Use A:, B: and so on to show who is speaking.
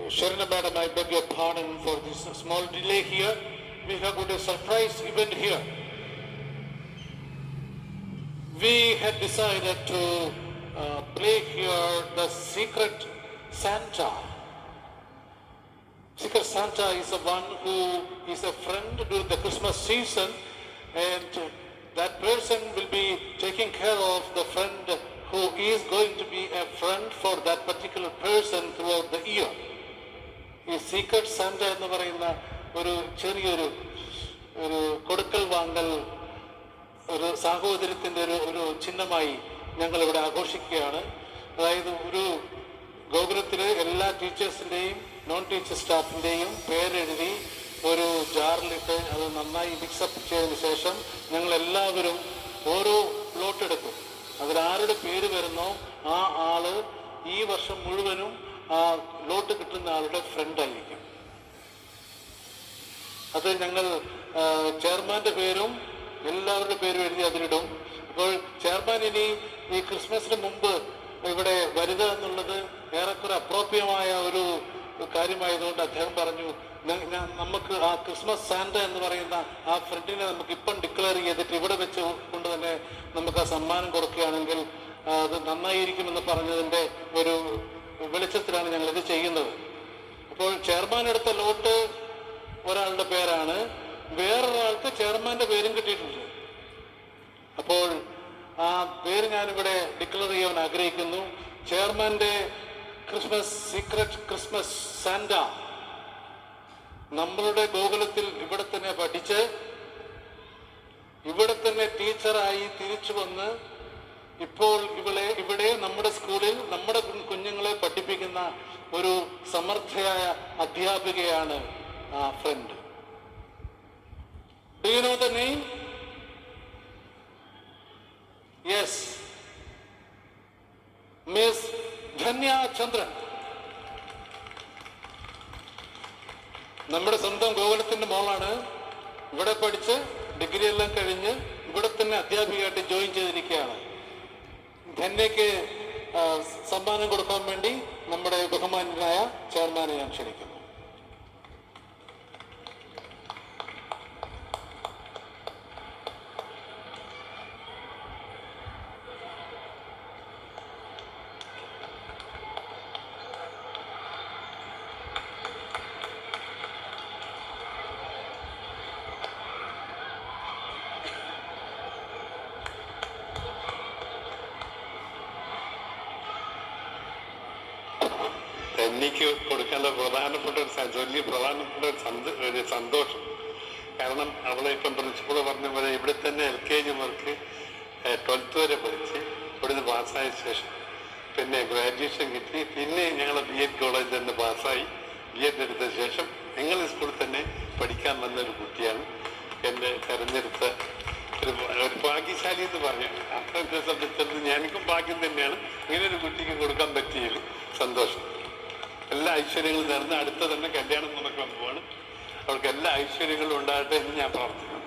A: Sharna Madam, I beg your pardon for this small delay here. We have got a surprise event here. We had decided to play here the Secret Santa. Secret Santa is the one who is a friend during the Christmas season, and that person will be taking care of the friend who is going to be a friend for that particular person throughout the year. ഈ secret Santa എന്ന് പറയുന്ന ഒരു ചെറിയൊരു കൊടുക്കൽ വാങ്ങൽ, ഒരു സാഹോദര്യത്തിൻ്റെ ഒരു ചിഹ്നമായി ഞങ്ങളിവിടെ ആഘോഷിക്കുകയാണ്. അതായത് ഒരു ഗോകുലത്തിലെ എല്ലാ ടീച്ചേഴ്സിൻ്റെയും നോൺ ടീച്ചർ സ്റ്റാഫിൻ്റെയും പേരെഴുതി ഒരു ജാറിലിട്ട് അത് നന്നായി മിക്സപ്പ് ചെയ്തതിന് ശേഷം ഞങ്ങളെല്ലാവരും ഓരോ ലോട്ട് എടുക്കും. അതിലാരുടെ പേര് വരുന്നോ ആ ആള് ഈ വർഷം മുഴുവനും ആ ലോട്ട് കിട്ടുന്ന ആളുടെ ഫ്രണ്ടായിരിക്കും. അത് ഞങ്ങൾ ചെയർമാൻ്റെ പേരും എല്ലാവരുടെ പേരും എഴുതി അതിലിടും. അപ്പോൾ ചെയർമാൻ ഇനി ഈ ക്രിസ്മസിന് മുമ്പ് ഇവിടെ വരിക എന്നുള്ളത് ഏറെക്കുറെ അപ്രോപ്യമായ ഒരു കാര്യമായതുകൊണ്ട് അദ്ദേഹം പറഞ്ഞു, നമുക്ക് ആ ക്രിസ്മസ് സാന്റ എന്ന് പറയുന്ന ആ ഫ്രണ്ടിനെ നമുക്ക് ഇപ്പം ഡിക്ലെയർ ചെയ്തിട്ട് ഇവിടെ വെച്ച് കൊണ്ട് തന്നെ നമുക്ക് ആ സമ്മാനം കൊടുക്കുകയാണെങ്കിൽ അത് നന്നായിരിക്കുമെന്ന് പറഞ്ഞതിൻ്റെ ഒരു വെളിച്ചത്തിലാണ് ഞങ്ങളിത് ചെയ്യുന്നത്. അപ്പോൾ ചെയർമാൻ എടുത്ത ലോട്ട് ഒരാളുടെ പേരാണ്, വേറൊരാൾക്ക് ചെയർമാൻ്റെ പേരും കിട്ടിയിട്ടുണ്ട്. അപ്പോൾ ആ പേര് ഞാനിവിടെ ഡിക്ലെയർ ചെയ്യാൻ ആഗ്രഹിക്കുന്നു. ചെയർമാൻ്റെ ക്രിസ്മസ് സീക്രട്ട് ക്രിസ്മസ് സാന്റ നമ്മളുടെ ഗോകുലത്തിൽ ഇവിടെ തന്നെ പഠിച്ച് ഇവിടെ തന്നെ ടീച്ചറായി തിരിച്ചു വന്ന് ഇപ്പോൾ ഇവിടെ നമ്മുടെ സ്കൂളിൽ നമ്മുടെ കുഞ്ഞുങ്ങളെ പഠിപ്പിക്കുന്ന ഒരു സമർത്ഥയായ അധ്യാപികയാണ് ആ friend. Do you know the name? Yes, miss Dhanya Chandran. നമ്മുടെ സ്വന്തം ഗോകുലത്തിന്റെ മോളാണ്. ഇവിടെ പഠിച്ച് ഡിഗ്രി എല്ലാം കഴിഞ്ഞ് ഇവിടെ തന്നെ അധ്യാപികയായിട്ട് ജോയിൻ ചെയ്തിരിക്കുകയാണ്. ധന്യയ്ക്ക് സമ്മാനം കൊടുക്കാൻ വേണ്ടി നമ്മുടെ ബഹുമാന്യനായ ചെയർമാനെ ഞാൻ ക്ഷണിക്കുന്നു.
B: എനിക്ക് കൊടുക്കേണ്ട പ്രധാനപ്പെട്ട ഒരു സന്തോഷം. കാരണം അവളെ ഇപ്പം പ്രിൻസിപ്പൾ പറഞ്ഞ പോലെ ഇവിടെ തന്നെ LKG മുതൽക്ക് 12th വരെ പഠിച്ച് ഇവിടുന്ന് പാസ്സായ ശേഷം പിന്നെ ഗ്രാജുവേഷൻ കിട്ടി. പിന്നെ ഞങ്ങൾ B.Ed കോളേജിൽ തന്നെ പാസ്സായി. B.Ed എടുത്ത ശേഷം ഞങ്ങൾ സ്കൂളിൽ തന്നെ പഠിക്കാൻ വന്നൊരു കുട്ടിയാണ്. എന്നെ തെരഞ്ഞെടുത്ത ഒരു ഭാഗ്യശാലി എന്ന് പറഞ്ഞു. അത്രത്തെ സംബന്ധിച്ചിടത്ത് എനിക്കും ഭാഗ്യം തന്നെയാണ്. ഇങ്ങനെ ഒരു കുട്ടിക്ക് കൊടുക്കാൻ പറ്റിയതിൽ സന്തോഷം. എല്ലാ ഐശ്വര്യങ്ങളും നേർന്ന് അടുത്ത തന്നെ കല്യാണം നടക്കാൻ പോവാണ്. അവർക്ക് എല്ലാ ഐശ്വര്യങ്ങളും ഉണ്ടാകട്ടെ എന്ന് ഞാൻ പ്രാർത്ഥിക്കുന്നു.